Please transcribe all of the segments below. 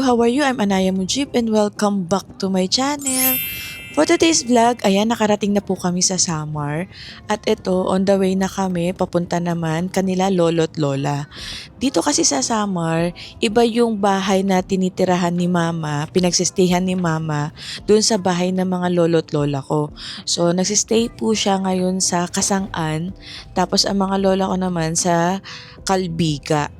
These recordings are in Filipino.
how are you? I'm Anaya Mujib and welcome back to my channel. For today's vlog, ayan, nakarating na po kami sa Samar. At ito, on the way na kami, papunta naman kanila lolo't lola. Dito kasi sa Samar, iba yung bahay na tinitirahan ni mama, pinagsistehan ni mama, dun sa bahay ng mga lolo't lola ko. So, nagsistay po siya ngayon sa Kasangan, tapos ang mga lola ko naman sa Kalbiga.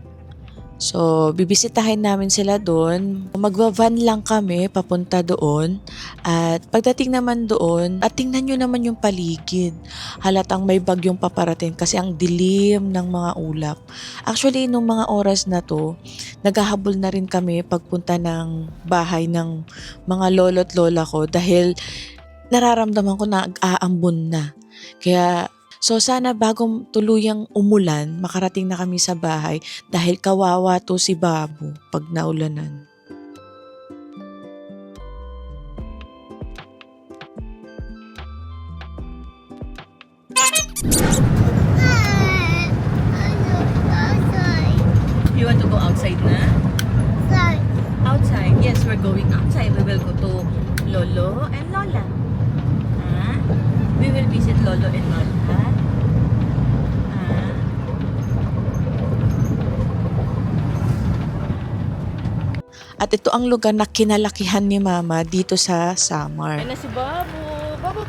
So, bibisitahin namin sila doon. Magva-van lang kami papunta doon. At pagdating naman doon, at tingnan nyo naman yung paligid. Halatang may bagyong paparating kasi ang dilim ng mga ulap. Actually, nung mga oras na to, naghahabol na rin kami pagpunta ng bahay ng mga lolo't lola ko dahil nararamdaman ko na aambon na. Kaya so sana bago tuluyang umulan, makarating na kami sa bahay dahil kawawa to si Babu pag naulanan. You want to go outside na? Outside? Yes, we're going outside. We will go to Lolo and Lola. We will visit Lolo and Lola. At ito ang lugar na kinalakihan ni Mama dito sa Samar. Ayan na si Babu. Babu.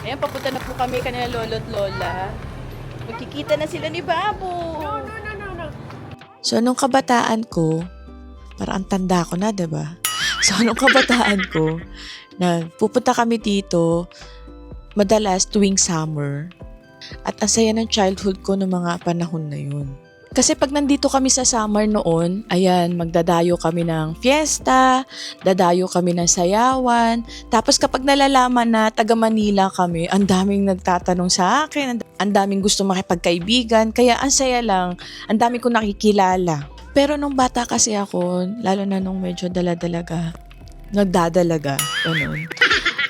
Ayan, papunta na po kami kanila Lolo at Lola. Magkikita na sila ni Babu. No. So, nung kabataan ko, parang ang tanda ko na, diba? So, nung kabataan ko, pupunta kami dito madalas tuwing summer. At ang saya ng childhood ko noong mga panahon na yun. Kasi pag nandito kami sa summer noon, ayan, magdadayo kami ng fiesta, dadayo kami ng sayawan. Tapos kapag nalalaman na taga Manila kami, ang daming nagtatanong sa akin, ang daming gusto makipagkaibigan. Kaya ang saya lang, ang daming ko nakikilala. Pero nung bata kasi ako, lalo na nung medyo nagdadalaga, ganun.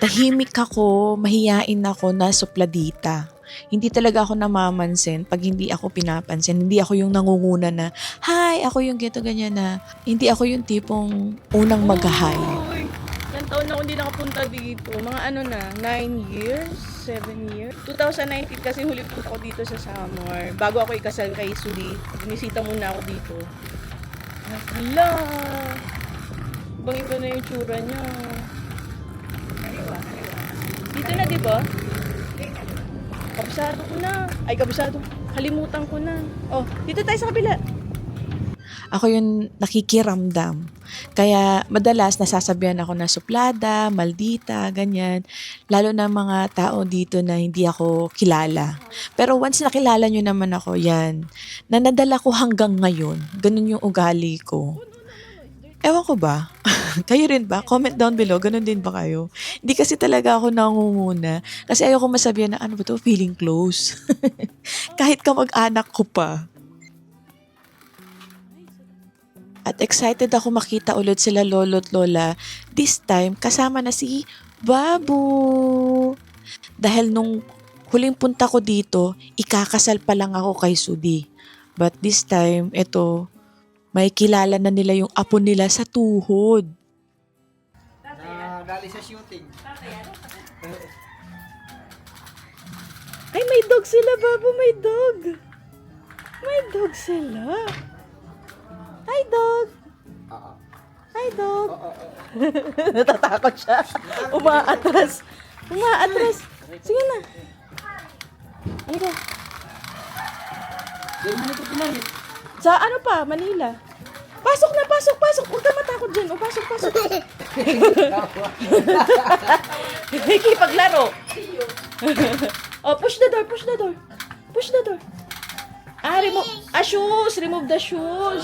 Tahimik ako, mahiyain ako na supladita. Hindi talaga ako namamansin pag hindi ako pinapansin. Hindi ako yung nangunguna na, hi, ako yung ganyan na. Hindi ako yung tipong unang mag-hi. Ilang taon na ako hindi nakapunta dito. Mga 9 years? 7 years? 2019 kasi huli punta ako dito sa Samar. Bago ako ikasal kay Suli, bumisita muna ako dito. Hala! Bang iba na yung tsura niya. Dito na, di ba? Kabisado ko na. Ay, kabisado. Kalimutan ko na. Oh, dito tayo sa kabila. Ako yung nakikiramdam. Kaya madalas nasasabihan ako na suplada, maldita, ganyan. Lalo na mga tao dito na hindi ako kilala. Pero once nakilala nyo naman ako, yan. Nanadala ko hanggang ngayon. Ganun yung ugali ko. Ewan ko ba? Kayo rin ba? Comment down below. Ganun din ba kayo? Hindi kasi talaga ako nangunguna. Kasi ayoko masabihan na ano ba to? Feeling close. Kahit kamag-anak ko pa. At excited ako makita ulit sila lolo at lola. This time, kasama na si Babu. Dahil nung huling punta ko dito, ikakasal pa lang ako kay Sudi. But this time, ito, may kilala na nila yung apo nila sa tuhod. Dali sa shooting. Ay, may dog sila, Babu. May dog. May dog sila. Hi, dog. Hi, dog. Natatakot siya. Umaatras. Sige na. Ano ka? Sa ano pa? Manila. Pasok. Huwag ka matakot dyan. O, pasok. Paglaro. Oh, push the door. Shoes. Remove the shoes.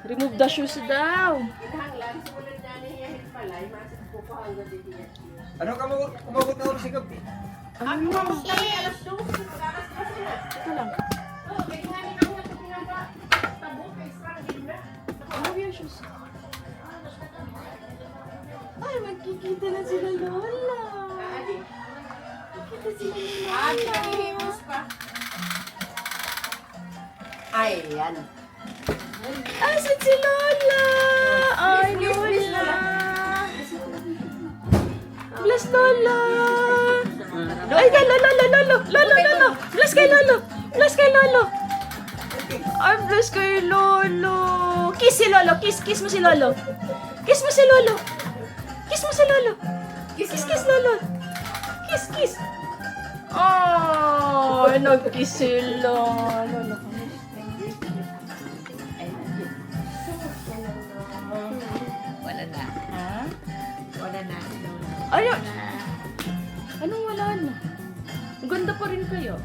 Remove the shoes daw. Ano kumagot na ulit si Gabi? Ito lang. Remove your shoes. Ay, magkikita na sila Lola. Magkikita sila Lola. Ay, yan. Asan si Lola? Ay, Lola. Bless Lola. Ay, Lolo. Bless kay Lolo. Bless kay Lolo. Ay, bless kay Lolo. Kiss si Lolo. Kiss mo si Lolo. Kiss mo si Lolo. Kiss mo si Lolo. Kiss Lolo. Kiss. Oh, nag-kiss si Lolo. Wala na. Ha? Wala na. Ayun. Anong wala na? Ang ganda pa rin kayo.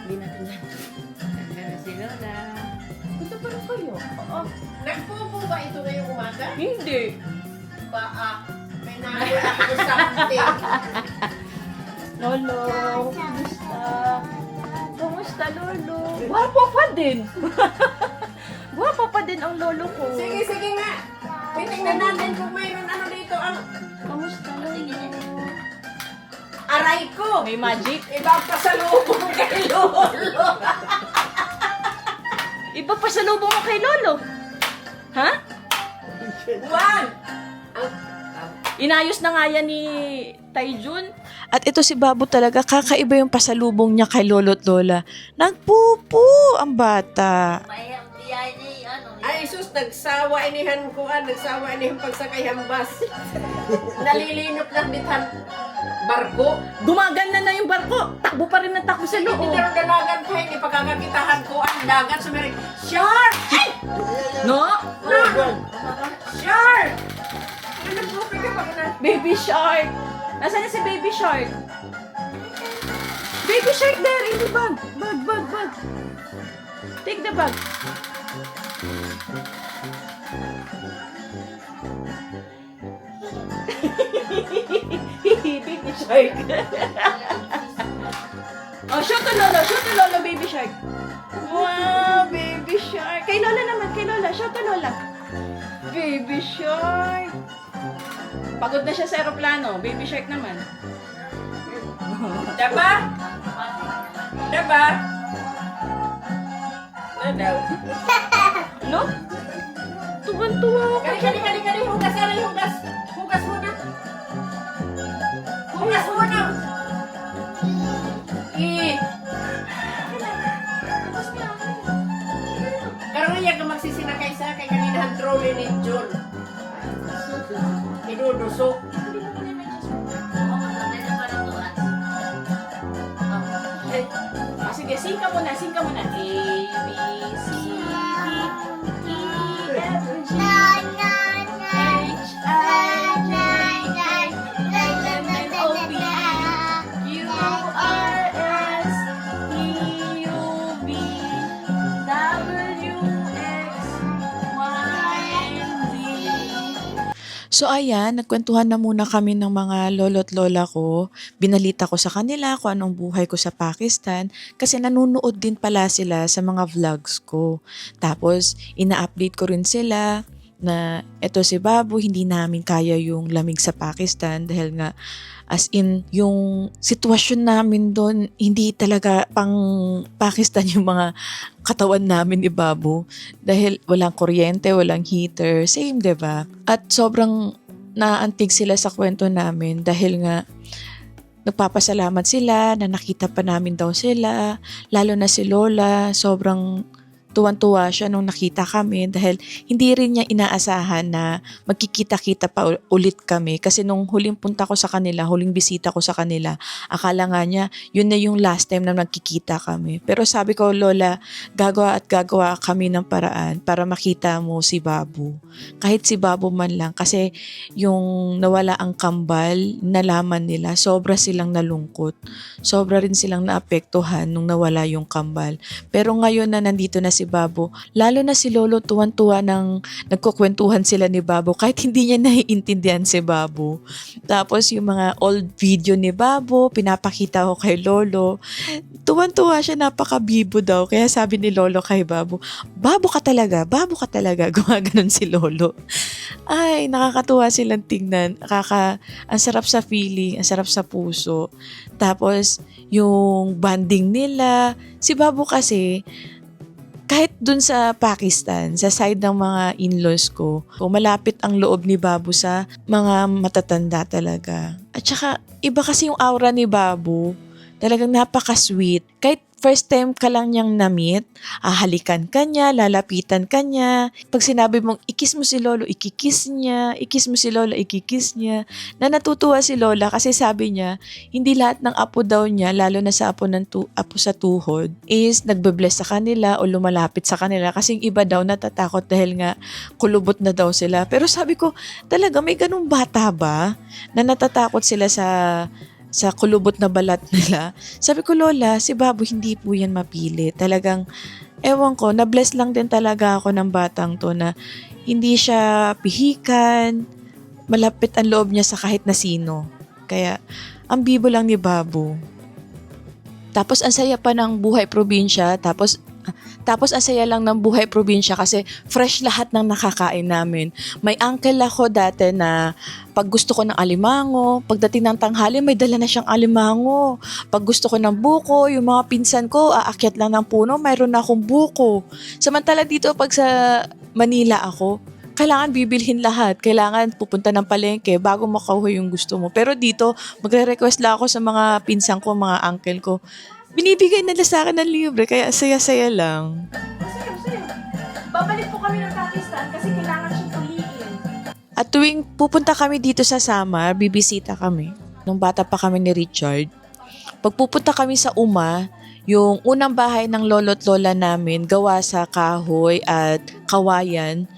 Hindi natin na. Nagkano si Lola. Ganda pa rin kayo. Oo. Nagpupo ba ito ngayong umaga? Hindi. May nahuli ako something. Lolo, kumusta? Kumusta, Lolo? Gwapo pa din. Gwapo pa din ang lolo ko. Sige nga. Titingnan natin kung mayroon ano dito. Kamusta, Lolo? Aray ko! May magic? Ibang pasalubong kay Lolo. Iba pa sa lubong mo kay Lolo. Ha? Juan! Inayos na nga yan ni Taijun. At ito si Babu talaga, kakaiba yung pasalubong niya kay Lolo at Lola. Nagpupo ang bata. Ay, sus, nagsawa inihan pagsakay hambas. Nalilinop lang dithan barko. Gumagana na yung barko. Takbo pa rin ng takbo sa loob. Hindi daw dalagan pa, hindi pagkakakitahan ko ang dagat. Sumiring, shark! Ay! No? Shark! Ano po ka pa na? Baby shark. Nasaan na si baby shark? Baby shark there in the bag. Bag. Take the bag. Baby shark. Oh, show to Lolo, baby shark. Wow, baby shark. Kay Lola naman, show to Lola. Baby shark. Pagod na siya sa aeroplano, baby shark naman. Diba? Diba? Ano daw? No? Tuwan-tuwa ako. Kali, hugas ka na, hugas. Hugas muna. Hugas muna. Karoon yan ka magsisinakay sa kay kaninahan trolley ni John. Idudusok. Sige, sing ka muna. A, B, C, D, E, F, G, H, I, J, K, L, M, N, O, P, Q, R, S, T, U, V, W, X, Y, and Z. So ayan, nagkwentuhan na muna kami ng mga lolo't lola ko. Binalita ko sa kanila kung anong buhay ko sa Pakistan kasi nanonood din pala sila sa mga vlogs ko. Tapos ina-update ko rin sila na eto si Babu, hindi namin kaya yung lamig sa Pakistan dahil nga as in yung sitwasyon namin doon hindi talaga pang Pakistan yung mga katawan namin ni Babu dahil walang kuryente, walang heater, same 'di ba? At sobrang naantig sila sa kwento namin dahil nga nagpapasalamat sila na nakita pa namin daw sila, lalo na si Lola, sobrang tuwan-tuwa siya nung nakita kami dahil hindi rin niya inaasahan na magkikita-kita pa ulit kami kasi nung huling punta ko sa kanila, huling bisita ko sa kanila, akala nga niya yun na yung last time na magkikita kami. Pero sabi ko, Lola, gagawa kami ng paraan para makita mo si Babu. Kahit si Babu man lang kasi yung nawala ang kambal, nalaman nila, sobra silang nalungkot. Sobra rin silang naapektuhan nung nawala yung kambal. Pero ngayon na nandito na si Babu, lalo na si Lolo, tuwan-tuwa nang nagkukwentuhan sila ni Babu kahit hindi niya naiintindihan si Babu. Tapos yung mga old video ni Babu, pinapakita ko kay Lolo. Tuwan-tuwa siya, napakabibo daw. Kaya sabi ni Lolo kay Babu, Babu ka talaga. Gumaganon si Lolo. Ay, nakakatuwa silang tingnan. Ang sarap sa feeling, ang sarap sa puso. Tapos, yung bonding nila, si Babu kasi, kahit dun sa Pakistan, sa side ng mga in-laws ko, malapit ang loob ni Babu sa mga matatanda talaga. At saka, iba kasi yung aura ni Babu. Talagang napaka-sweet. Kahit first time ka lang niyang na-meet, halikan ka niya, lalapitan ka niya. Pag sinabi mong ikis mo si Lolo, ikikiss niya. Ikis mo si Lola, ikikiss niya. Na natutuwa si Lola kasi sabi niya, hindi lahat ng apo daw niya, lalo na sa apo sa tuhod, is nagbe-bless sa kanila o lumalapit sa kanila. Kasi yung iba daw natatakot dahil nga kulubot na daw sila. Pero sabi ko, talaga may ganung bata ba na natatakot sila sa kulubot na balat nila? Sabi ko, Lola, si Babu hindi po yan mapili. Talagang, ewan ko, na-bless lang din talaga ako ng batang to na hindi siya pihikan, malapit ang loob niya sa kahit na sino. Kaya, ang bibo lang ni Babu. Tapos, ang saya pa ng buhay probinsya. Tapos ang saya lang ng buhay probinsya kasi fresh lahat ng nakakain namin. May uncle ako dati na pag gusto ko ng alimango, pagdating ng tanghali may dala na siyang alimango. Pag gusto ko ng buko, yung mga pinsan ko, aakyat lang ng puno, mayroon na akong buko. Samantala dito pag sa Manila ako, kailangan bibilhin lahat. Kailangan pupunta ng palengke bago makuha yung gusto mo. Pero dito, magre-request lang ako sa mga pinsan ko, mga uncle ko. Binibigay nila sa akin ng libre, kaya saya-saya lang. Masaya. Babalik po kami ng Pakistan kasi kailangan siyang tuliin. At tuwing pupunta kami dito sa Samar, bibisita kami. Nung bata pa kami ni Richard. Pag pupunta kami sa Uma, yung unang bahay ng lolo't lola namin, gawa sa kahoy at kawayan,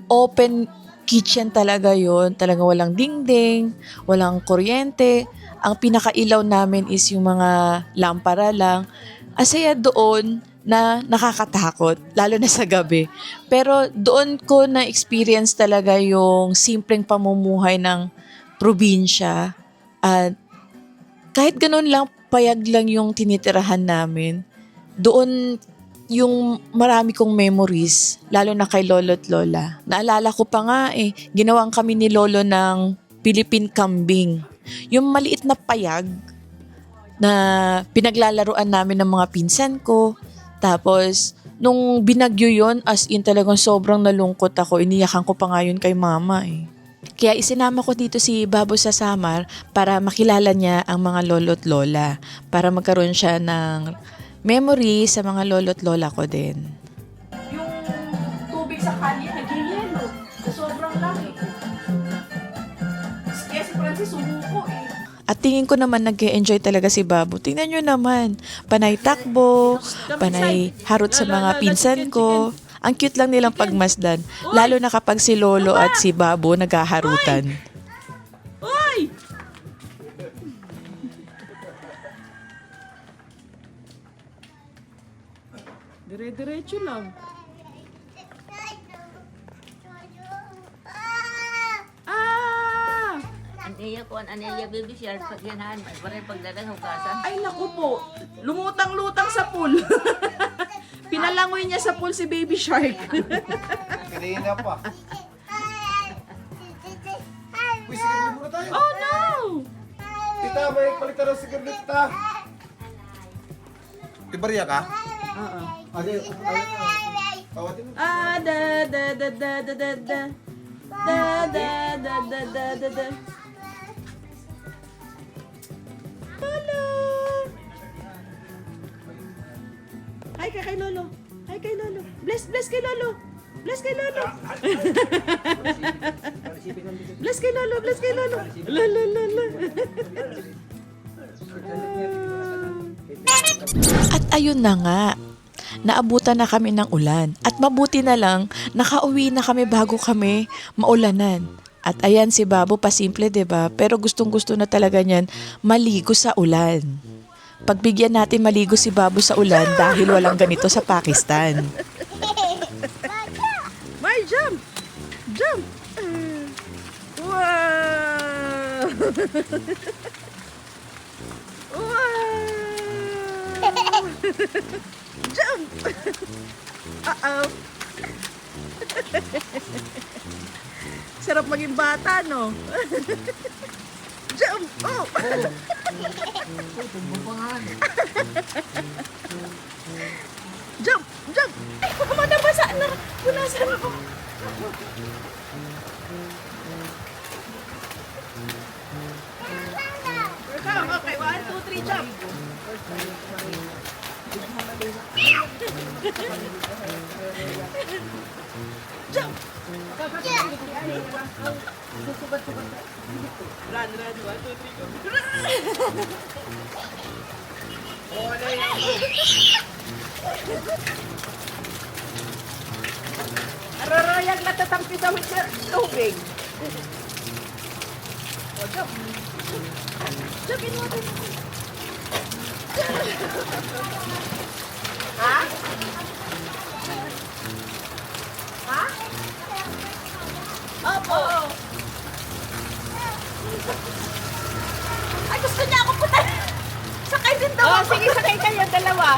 open kitchen talaga yon. Talagang walang dingding, walang kuryente. Ang pinakailaw namin is yung mga lampara lang. Asaya doon na nakakatakot, lalo na sa gabi. Pero doon ko na-experience talaga yung simpleng pamumuhay ng probinsya. At kahit ganun lang, payag lang yung tinitirahan namin. Doon yung marami kong memories, lalo na kay Lolo at Lola. Naalala ko pa nga ginawang kami ni Lolo ng Philippine kambing. Yung maliit na payag na pinaglalaruan namin ng mga pinsan ko. Tapos, nung binagyo yon, as in talagang sobrang nalungkot ako. Iniyakan ko pa nga yun kay mama Kaya isinama ko dito si Babu sa Samar para makilala niya ang mga lolo't lola. Para magkaroon siya ng memory sa mga lolo't lola ko din. Yung tubig sa kalye, nag-yelo. Sobrang laki. Kaya si Francis umuko At tingin ko naman nag-enjoy talaga si Babu. Tingnan nyo naman, panay takbo, panay harot sa mga pinsan ko. Ang cute lang nilang pagmasdan, lalo na kapag si Lolo at si Babu naghaharutan. Uy! Dire-diretso lang. Aniya ko, aniya baby shark, pag ganahan, parang pagdagang hugasan. Ay naku po, lumutang-lutang sa pool. Pinalangoy niya sa pool si Baby Shark. Kanina pa. Uy, sigarilyo muna tayo. Oh no! Tita, may palitan ng sigarilyo, tita. Ibariya ka? Oo. Ade, tawatin mo. Da. Da. Lolo! Hi kay Lolo. Hi kay Lolo. Bless kay Lolo. Bless kay Lolo. Bless kay Lolo. Bless kay Lolo. Lolo. At ayun na nga, naabutan na kami ng ulan. At mabuti na lang, nakauwi na kami bago kami maulanan. At ayan si Babu, pasimple 'di ba? Pero gustong-gusto na talaga niyan maligo sa ulan. Pagbigyan natin maligo si Babu sa ulan dahil walang ganito sa Pakistan. My jump! Jump! Wow! Wow! Jump! Uh-oh! Sarap maging bata, no? Jump! Oh! Jump! Jump! Okay, 1, 2, 3, jump. Run, 1, 2, 3, go. Ararayag na tatampi sa tubig. Ha? Ha? Opo. Ay, gusto niya ako punta. Sakay din daw. Oh, sige, sakay kayo, dalawa.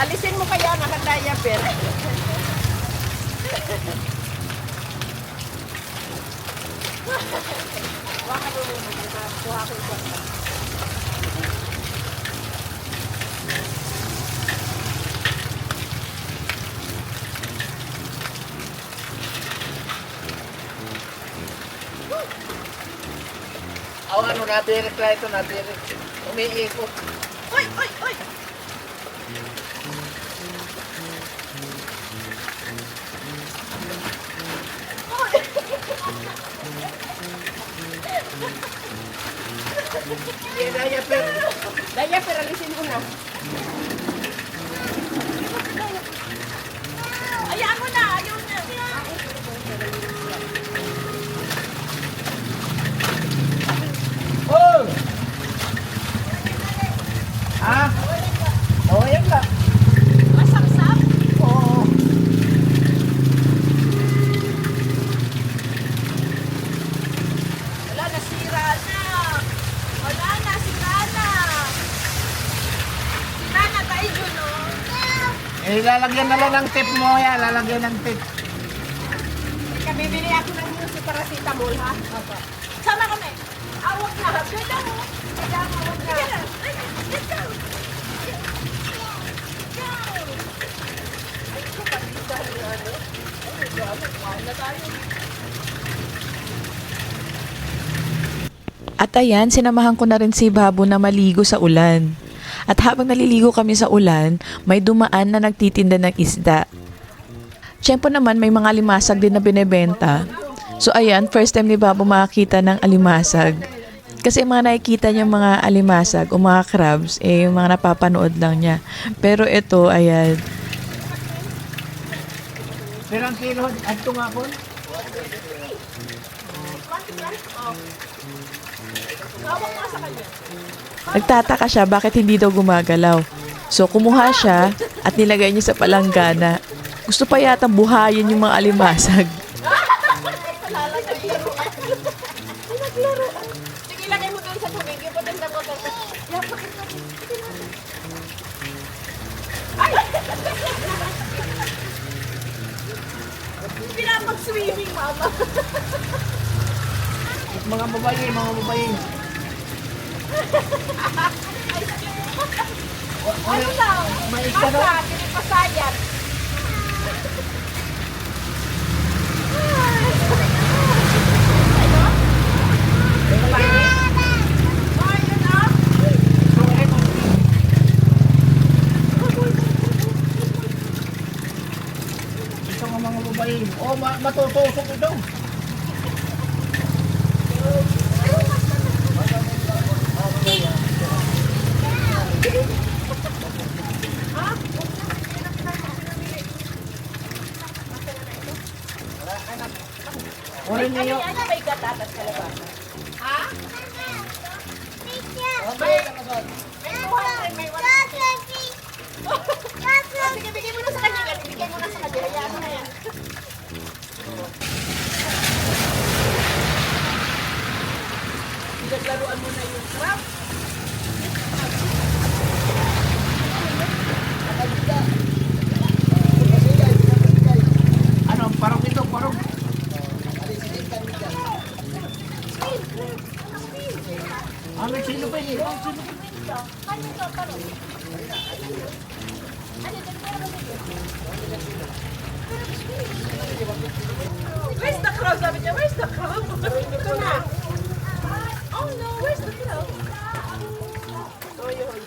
Alisin mo kaya naka-diaper. Ang ano, nadirik lang ito, nadirik. Umiikot. Oy, oy, oy. Diaper. Diaper, alisin mo na. Ayaan mo na, ayaw na. Oh! Ha? Oh, yan lang. Masapsap. Oo. Wala, nasira na. Wala na, sira na. Sira na tayo dun, oh. Eh, lalagyan na lang ng tip mo yan. Lalagyan ng tip. Ika, bibili ako ng muso paracetamol, ha? Opo. Sama kami. Awag na, ha? Ganda mo. Ganda mo, awag na. Sige na. Let's go. At ayan, sinamahan ko na rin si Babo na maligo sa ulan. At habang naliligo kami sa ulan, may dumaan na nagtitinda ng isda. Siyempre naman may mga alimasag din na binebenta. So ayan, first time ni Babo makakita ng alimasag. Kasi yung mga nakikita niya mga alimasag o mga crabs, eh yung mga napapanood lang niya. Pero ito, ayan, Pirang kilo at tungakon. nagtataka siya bakit hindi daw gumagalaw. So kumuha siya at nilagay niya sa palanggana. Gusto pa yata buhayin yung mga alimasag. Sige, lagay mo doon sa tubig. Yung patanda mo doon. Pinapag-swimming, mama. Mga babae, mga babae. Ano lang? May isa daw. Masa, pinipasayan. Ito nga mga babae. Oh, matutusok ito. Orin niyo. Ano may gatatas ka ba? Ha? May 200, may 150. Sige, bigay mo na sa kanya. Bigay mo na sa kanya. Hayaan mo na yan. Naglaruan mo na yung crab. Ano, parang ito, parang. Ano, sino pa yun? Ano ito? Parang Where's the crab? Sabi niya, where's the crab? Ito na. Oh no, where's the crab? Oh, yun.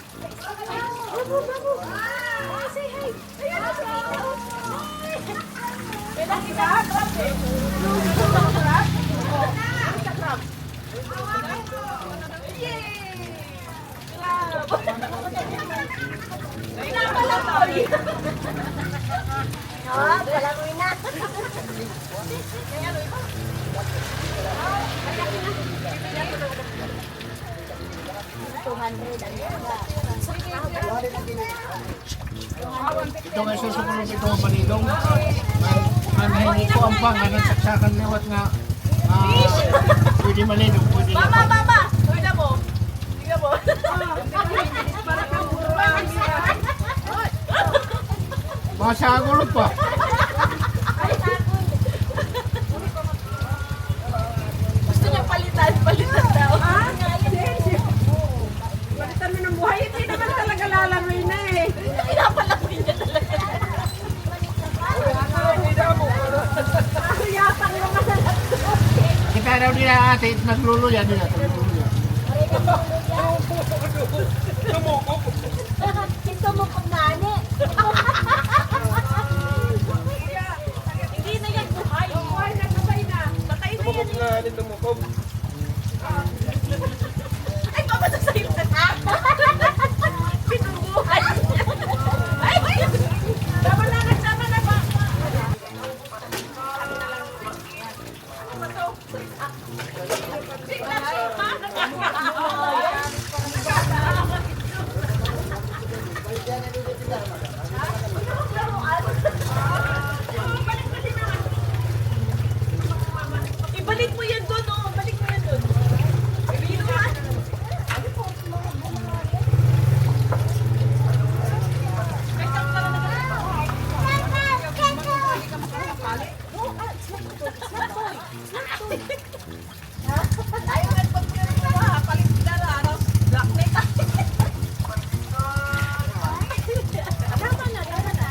Babu, babu. Oh, say hi. Ayan na siya. May nakita ka, crab eh. Ito na, crab? Oh, where's the crab? Yay! Crab! Pinapalakoy. Oh, palakoy na. Ito nga susukulong ito ang panilong. Manhingi ko ang pang, anong saksakan niwat nga. Pwede malinong, pwede na. Mama, mama! Tignan mo. Tignan mo. Para kang burang. Masagulot pa. Gusto niya palitan. Palitan daw. Palitan mo ng buhay, hindi naman talaga lalaroy na eh. Pinapalakoy niya talaga. Yatang naman. Kita daw nila ate, nagluluya nila. Nagluluya. Ito mo kung nani. Hindi na yan buhay. Buhay na, patay na. Patay na yan. Tumukog na, alin tumukog. Ay, papatak sa'yo na. Pinubuhay. Ay, tama na, tama na ba? Ibalik mo yan doon, oh. Balik mo yan doon. Ibalik mo yan. Ayaw na pag palit na araw. Black neck. Tama na, tama na.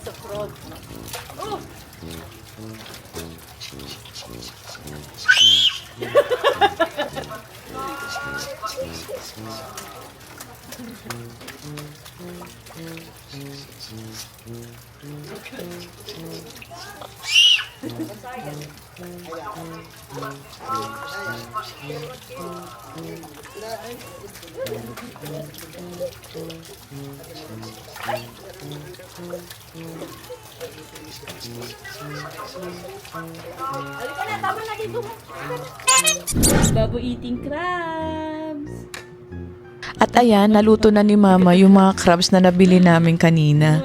Sa fraud. Oh! Halika na, tama na dito. Babu eating crabs. At ayan, naluto na ni Mama yung mga crabs na nabili namin kanina.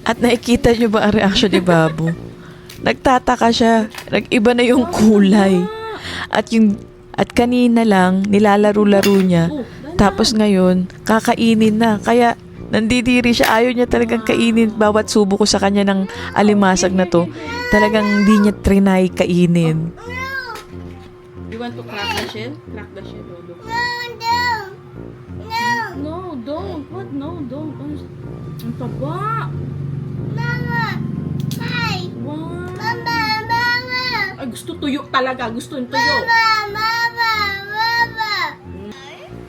At nakikita niyo ba ang reaction ni Babu? Nagtataka siya. Nag-iba na yung kulay. At kanina lang, nilalaro-laro niya. Tapos ngayon, kakainin na. Kaya, nandidiri siya. Ayaw niya talagang kainin. Bawat subo ko sa kanya ng alimasag na to, talagang hindi niya trinay kainin. You want to crack the shell? Crack the shell, Lolo. No, don't. What? No, don't. Ang taba. Wow. Ay, gusto tuyo talaga. Gusto yung tuyo.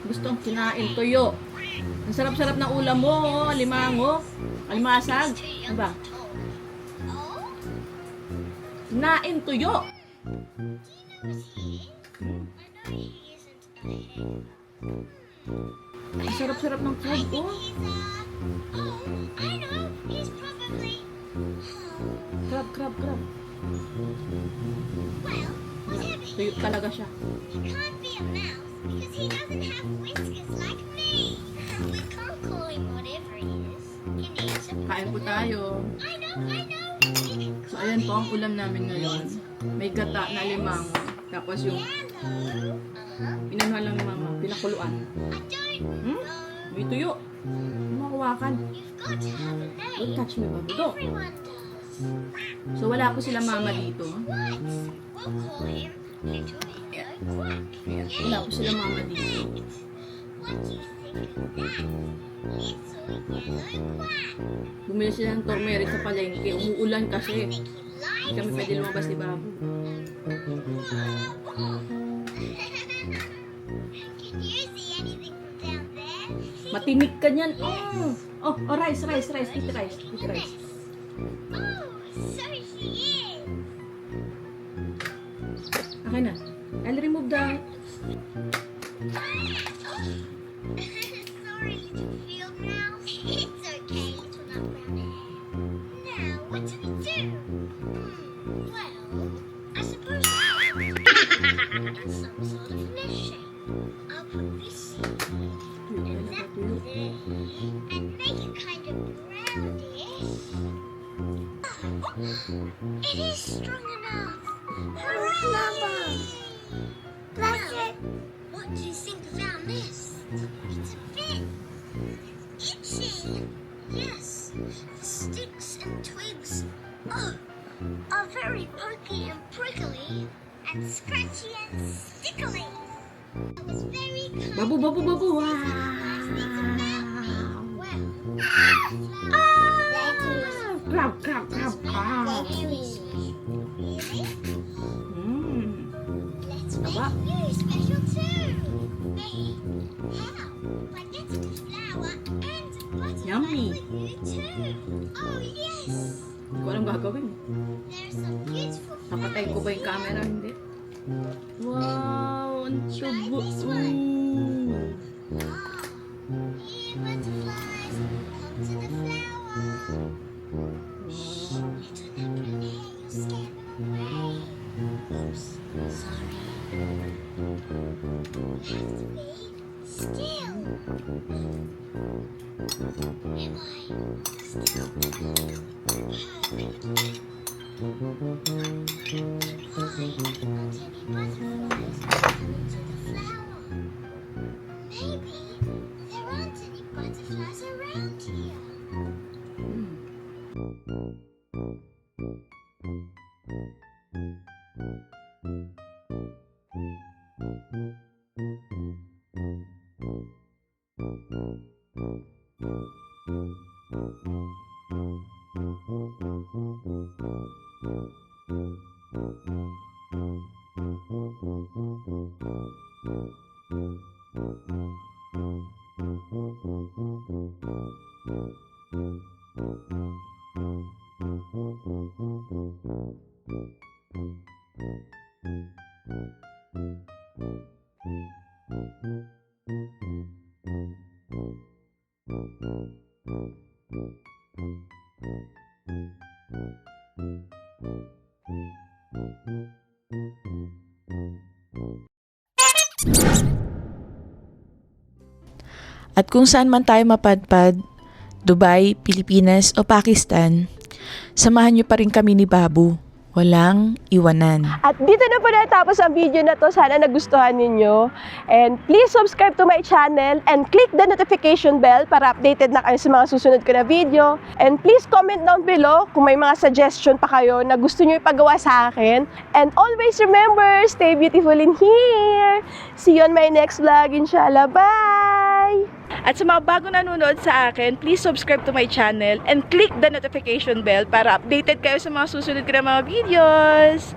Gusto ang kinain tuyo. Ang sarap-sarap ng ulam mo, oh. Alimango. Alimasag. Ano ba? Nain tuyo. Ang sarap-sarap ng food, oh. Crab. Tuyo talaga siya. Kain po tayo. So, ayan po ang ulam namin ngayon. May gata na limango. Tapos yung inanuhan lang ni Mama, pinakuluan. May tuyo. Makuwakan. Got to have a name. Don't touch me, Babu. Do. Everyone does. So, wala po sila mama dito. Right. We'll call him Little Yellow Quack. Wala po sila mama dito. What do you think of that? Little Yellow Quack. Bumili sila ng turmeric sa palengke. Umuulan kasi. Think you Hindi like kami pwede lumabas ni Babu. Can you see anything from down there? Matinik ka niyan. Oh, rice. Eat rice. Oh, so she is. Okay na. I'll remove the... Sorry, little field mouse. It's okay, little nut brown hair. Now, what do we do? Well, I suppose some sort of nest shape. I'll put this and that there, and make it kind of roundish. It is strong enough. Hooray! Now, what do you think of our nest? It's a bit itchy. Yes, the sticks and twigs are very pokey and prickly and scratchy and stickly. It was very Babu. Wow! well. Crab. Let's Taba. make you special too. How? By getting a flower and a butterfly Yummy. with you too. Oh yes. Hindi ko alam gagawin. There's some beautiful Napatayin ko ba yung camera? Hindi. Wow! Ang tubo. Here, butterflies, come to the flower. Little nut brown hair, you're scared them away. Oops, sorry. Have to be still. Am I still? Maybe there aren't any butterflies around here. At kung saan man tayo mapadpad, Dubai, Pilipinas o Pakistan, samahan niyo pa rin kami ni Babu. Walang iwanan. At dito na po natapos ang video na to. Sana nagustuhan ninyo. And please subscribe to my channel and click the notification bell para updated na kayo sa mga susunod ko na video. And please comment down below kung may mga suggestion pa kayo na gusto nyo ipagawa sa akin. And always remember, stay beautiful in here. See you on my next vlog, inshallah. Bye! At sa mga bagong nanonood sa akin, please subscribe to my channel and click the notification bell para updated kayo sa mga susunod ko na mga videos.